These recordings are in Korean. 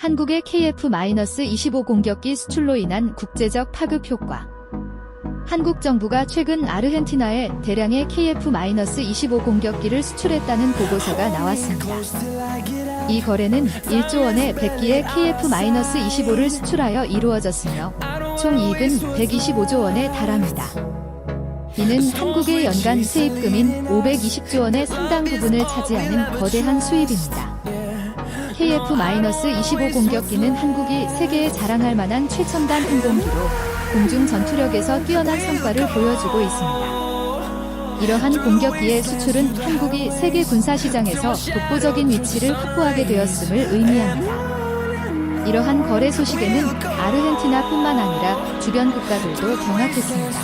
한국의 KF-25 공격기 수출로 인한 국제적 파급 효과. 한국 정부가 최근 아르헨티나에 대량의 KF-25 공격기를 수출했다는 보고서가 나왔습니다. 이 거래는 1조 원의 100기의 KF-25를 수출하여 이루어졌으며 총 이익은 125조 원에 달합니다. 이는 한국의 연간 세입금인 520조 원의 상당 부분을 차지하는 거대한 수입입니다. KF-25 공격기는 한국이 세계에 자랑할 만한 최첨단 항공기로 공중 전투력에서 뛰어난 성과를 보여주고 있습니다. 이러한 공격기의 수출은 한국이 세계 군사시장에서 독보적인 위치를 확보하게 되었음을 의미합니다. 이러한 거래 소식에는 아르헨티나뿐만 아니라 주변 국가들도 경악했습니다.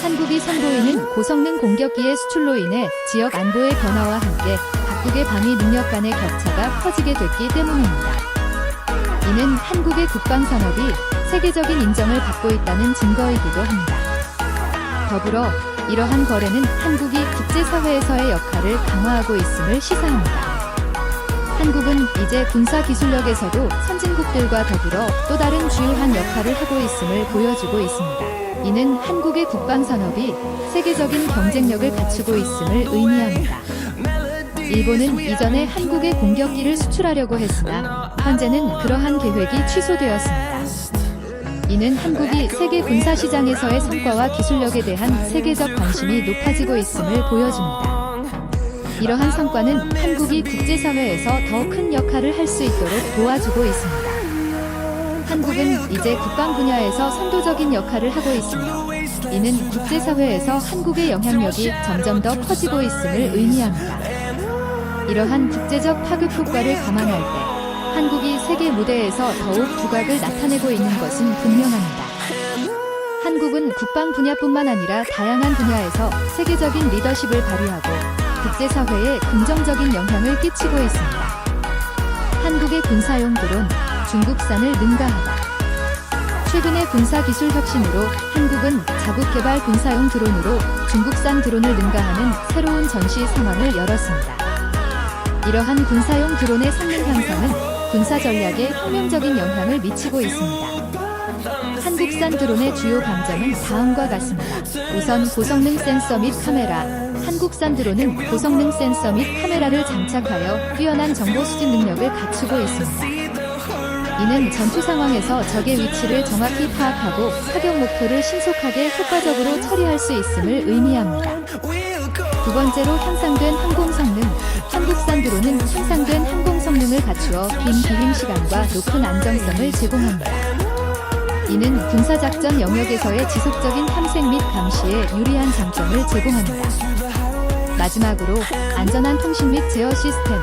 한국이 선보이는 고성능 공격기의 수출로 인해 지역 안보의 변화와 함께 각국의 방위 능력 간의 격차가 커지게 됐기 때문입니다. 이는 한국의 국방산업이 세계적인 인정을 받고 있다는 증거이기도 합니다. 더불어 이러한 거래는 한국이 국제사회에서의 역할을 강화하고 있음을 시사합니다. 한국은 이제 군사기술력에서도 선진국들과 더불어 또 다른 주요한 역할을 하고 있음을 보여주고 있습니다. 이는 한국의 국방산업이 세계적인 경쟁력을 갖추고 있음을 의미합니다. 일본은 이전에 한국에 공격기를 수출하려고 했으나 현재는 그러한 계획이 취소되었습니다. 이는 한국이 세계 군사시장에서의 성과와 기술력에 대한 세계적 관심이 높아지고 있음을 보여줍니다. 이러한 성과는 한국이 국제사회에서 더 큰 역할을 할 수 있도록 도와주고 있습니다. 한국은 이제 국방 분야에서 선도적인 역할을 하고 있으며 이는 국제사회에서 한국의 영향력이 점점 더 커지고 있음을 의미합니다. 이러한 국제적 파급 효과를 감안할 때 한국이 세계 무대에서 더욱 두각을 나타내고 있는 것은 분명합니다. 한국은 국방 분야뿐만 아니라 다양한 분야에서 세계적인 리더십을 발휘하고 국제사회에 긍정적인 영향을 끼치고 있습니다. 한국의 군사용 드론, 중국산을 능가하다. 최근의 군사기술 혁신으로 한국은 자국개발 군사용 드론으로 중국산 드론을 능가하는 새로운 전시 상황을 열었습니다. 이러한 군사용 드론의 성능 향상은 군사 전략에 혁명적인 영향을 미치고 있습니다. 한국산 드론의 주요 강점은 다음과 같습니다. 우선 고성능 센서 및 카메라. 한국산 드론은 고성능 센서 및 카메라를 장착하여 뛰어난 정보 수집 능력을 갖추고 있습니다. 이는 전투 상황에서 적의 위치를 정확히 파악하고 사격 목표를 신속하게 효과적으로 처리할 수 있음을 의미합니다. 두 번째로 향상된 항공 성능. 한국산 드론은 향상된 항공 성능을 갖추어 긴 비행 시간과 높은 안정성을 제공합니다. 이는 군사작전 영역에서의 지속적인 탐색 및 감시에 유리한 장점을 제공합니다. 마지막으로 안전한 통신 및 제어 시스템.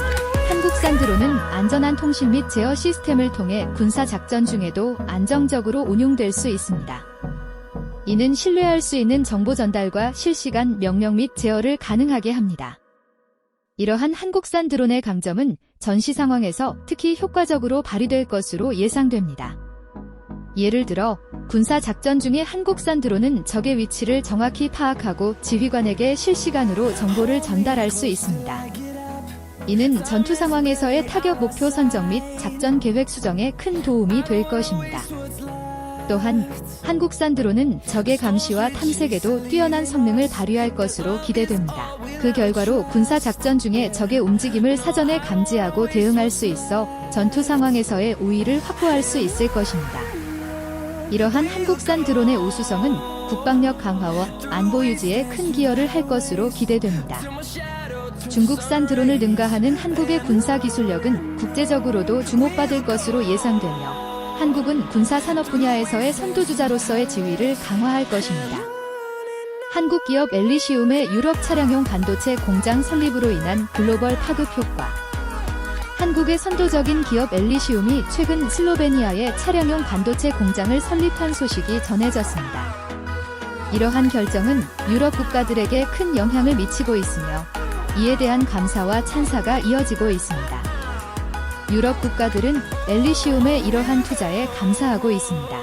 한국산 드론은 안전한 통신 및 제어 시스템을 통해 군사작전 중에도 안정적으로 운용될 수 있습니다. 이는 신뢰할 수 있는 정보 전달과 실시간 명령 및 제어를 가능하게 합니다. 이러한 한국산 드론의 강점은 전시 상황에서 특히 효과적으로 발휘될 것으로 예상됩니다. 예를 들어 군사 작전 중에 한국산 드론은 적의 위치를 정확히 파악하고 지휘관에게 실시간으로 정보를 전달할 수 있습니다. 이는 전투 상황에서의 타격 목표 선정 및 작전 계획 수정에 큰 도움이 될 것입니다. 또한 한국산 드론은 적의 감시와 탐색에도 뛰어난 성능을 발휘할 것으로 기대됩니다. 그 결과로 군사 작전 중에 적의 움직임을 사전에 감지하고 대응할 수 있어 전투 상황에서의 우위를 확보할 수 있을 것입니다. 이러한 한국산 드론의 우수성은 국방력 강화와 안보 유지에 큰 기여를 할 것으로 기대됩니다. 중국산 드론을 능가하는 한국의 군사 기술력은 국제적으로도 주목받을 것으로 예상되며 한국은 군사산업 분야에서의 선두주자로서의 지위를 강화할 것입니다. 한국 기업 엘리시움의 유럽 차량용 반도체 공장 설립으로 인한 글로벌 파급 효과. 한국의 선도적인 기업 엘리시움이 최근 슬로베니아에 차량용 반도체 공장을 설립한 소식이 전해졌습니다. 이러한 결정은 유럽 국가들에게 큰 영향을 미치고 있으며 이에 대한 감사와 찬사가 이어지고 있습니다. 유럽 국가들은 엘리시움의 이러한 투자에 감사하고 있습니다.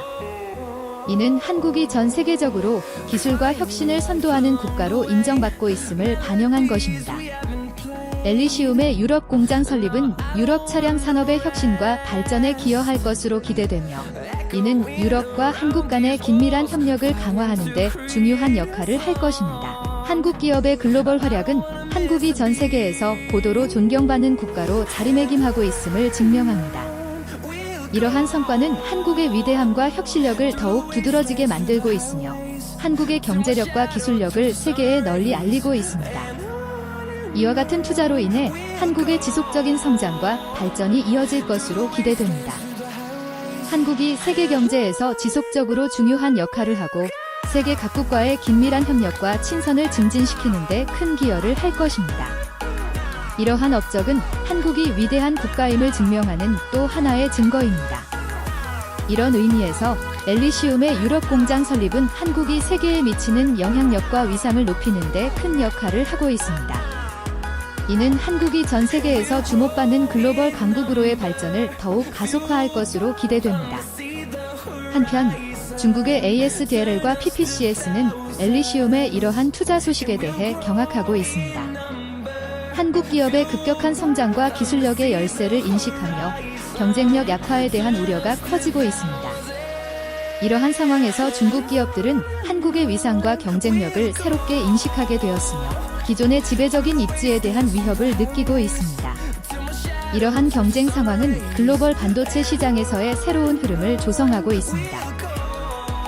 이는 한국이 전 세계적으로 기술과 혁신을 선도하는 국가로 인정받고 있음을 반영한 것입니다. 엘리시움의 유럽 공장 설립은 유럽 차량 산업의 혁신과 발전에 기여할 것으로 기대되며, 이는 유럽과 한국 간의 긴밀한 협력을 강화하는 데 중요한 역할을 할 것입니다. 한국 기업의 글로벌 활약은 한국이 전 세계에서 고도로 존경받는 국가로 자리매김하고 있음을 증명합니다. 이러한 성과는 한국의 위대함과 혁신력을 더욱 두드러지게 만들고 있으며, 한국의 경제력과 기술력을 세계에 널리 알리고 있습니다. 이와 같은 투자로 인해 한국의 지속적인 성장과 발전이 이어질 것으로 기대됩니다. 한국이 세계 경제에서 지속적으로 중요한 역할을 하고, 세계 각국과의 긴밀한 협력과 친선을 증진시키는 데 큰 기여를 할 것입니다. 이러한 업적은 한국이 위대한 국가임을 증명하는 또 하나의 증거입니다. 이런 의미에서 엘리시움의 유럽 공장 설립은 한국이 세계에 미치는 영향력과 위상을 높이는 데 큰 역할을 하고 있습니다. 이는 한국이 전 세계에서 주목받는 글로벌 강국으로의 발전을 더욱 가속화할 것으로 기대됩니다. 한편 중국의 ASDL과 PPCS는 엘리시움의 이러한 투자 소식에 대해 경악하고 있습니다. 한국 기업의 급격한 성장과 기술력의 열세를 인식하며 경쟁력 약화에 대한 우려가 커지고 있습니다. 이러한 상황에서 중국 기업들은 한국의 위상과 경쟁력을 새롭게 인식하게 되었으며, 기존의 지배적인 입지에 대한 위협을 느끼고 있습니다. 이러한 경쟁 상황은 글로벌 반도체 시장에서의 새로운 흐름을 조성하고 있습니다.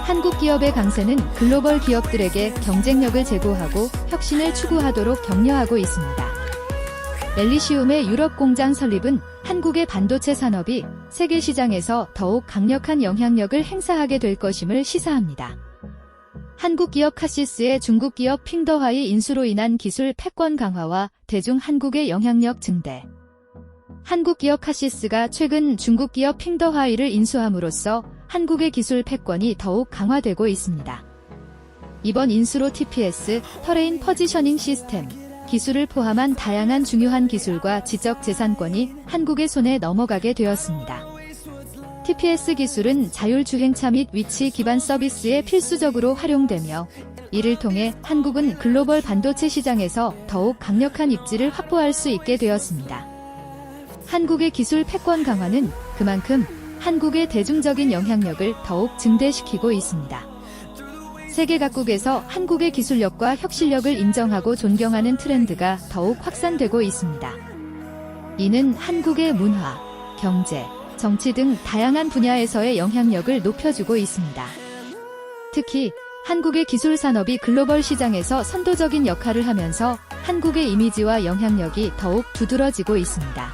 한국 기업의 강세는 글로벌 기업들에게 경쟁력을 제고하고 혁신을 추구하도록 격려하고 있습니다. 엘리시움의 유럽 공장 설립은 한국의 반도체 산업이 세계 시장에서 더욱 강력한 영향력을 행사하게 될 것임을 시사합니다. 한국 기업 카시스의 중국 기업 핑더화이 인수로 인한 기술 패권 강화와 대중 한국의 영향력 증대. 한국 기업 카시스가 최근 중국 기업 핑더화이를 인수함으로써 한국의 기술 패권이 더욱 강화되고 있습니다. 이번 인수로 TPS, 터레인 퍼지셔닝 시스템, 기술을 포함한 다양한 중요한 기술과 지적 재산권이 한국의 손에 넘어가게 되었습니다. TPS 기술은 자율주행차 및 위치 기반 서비스에 필수적으로 활용되며, 이를 통해 한국은 글로벌 반도체 시장에서 더욱 강력한 입지를 확보할 수 있게 되었습니다. 한국의 기술 패권 강화는 그만큼 한국의 대중적인 영향력을 더욱 증대시키고 있습니다. 세계 각국에서 한국의 기술력과 혁신력을 인정하고 존경하는 트렌드가 더욱 확산되고 있습니다. 이는 한국의 문화, 경제, 정치 등 다양한 분야에서의 영향력을 높여주고 있습니다. 특히 한국의 기술 산업이 글로벌 시장에서 선도적인 역할을 하면서 한국의 이미지와 영향력이 더욱 두드러지고 있습니다.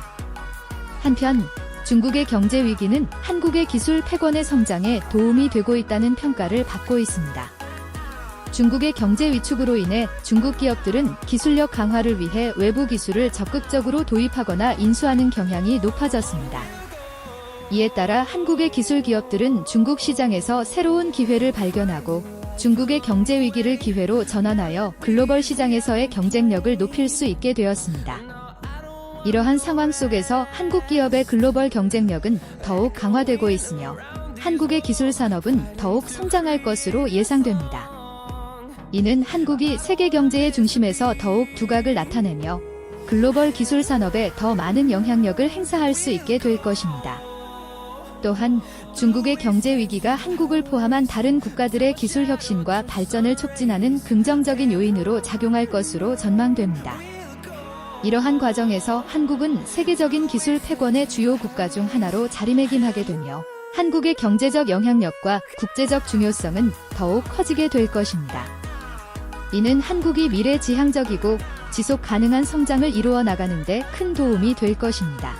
한편 중국의 경제 위기는 한국의 기술 패권의 성장에 도움이 되고 있다는 평가를 받고 있습니다. 중국의 경제 위축으로 인해 중국 기업들은 기술력 강화를 위해 외부 기술을 적극적으로 도입하거나 인수하는 경향이 높아졌습니다. 이에 따라 한국의 기술 기업들은 중국 시장에서 새로운 기회를 발견하고 중국의 경제 위기를 기회로 전환하여 글로벌 시장에서의 경쟁력을 높일 수 있게 되었습니다. 이러한 상황 속에서 한국 기업의 글로벌 경쟁력은 더욱 강화되고 있으며, 한국의 기술 산업은 더욱 성장할 것으로 예상됩니다. 이는 한국이 세계 경제의 중심에서 더욱 두각을 나타내며 글로벌 기술 산업에 더 많은 영향력을 행사할 수 있게 될 것입니다. 또한 중국의 경제 위기가 한국을 포함한 다른 국가들의 기술 혁신과 발전을 촉진하는 긍정적인 요인으로 작용할 것으로 전망됩니다. 이러한 과정에서 한국은 세계적인 기술 패권의 주요 국가 중 하나로 자리매김하게 되며, 한국의 경제적 영향력과 국제적 중요성은 더욱 커지게 될 것입니다. 이는 한국이 미래지향적이고 지속 가능한 성장을 이루어 나가는 데 큰 도움이 될 것입니다.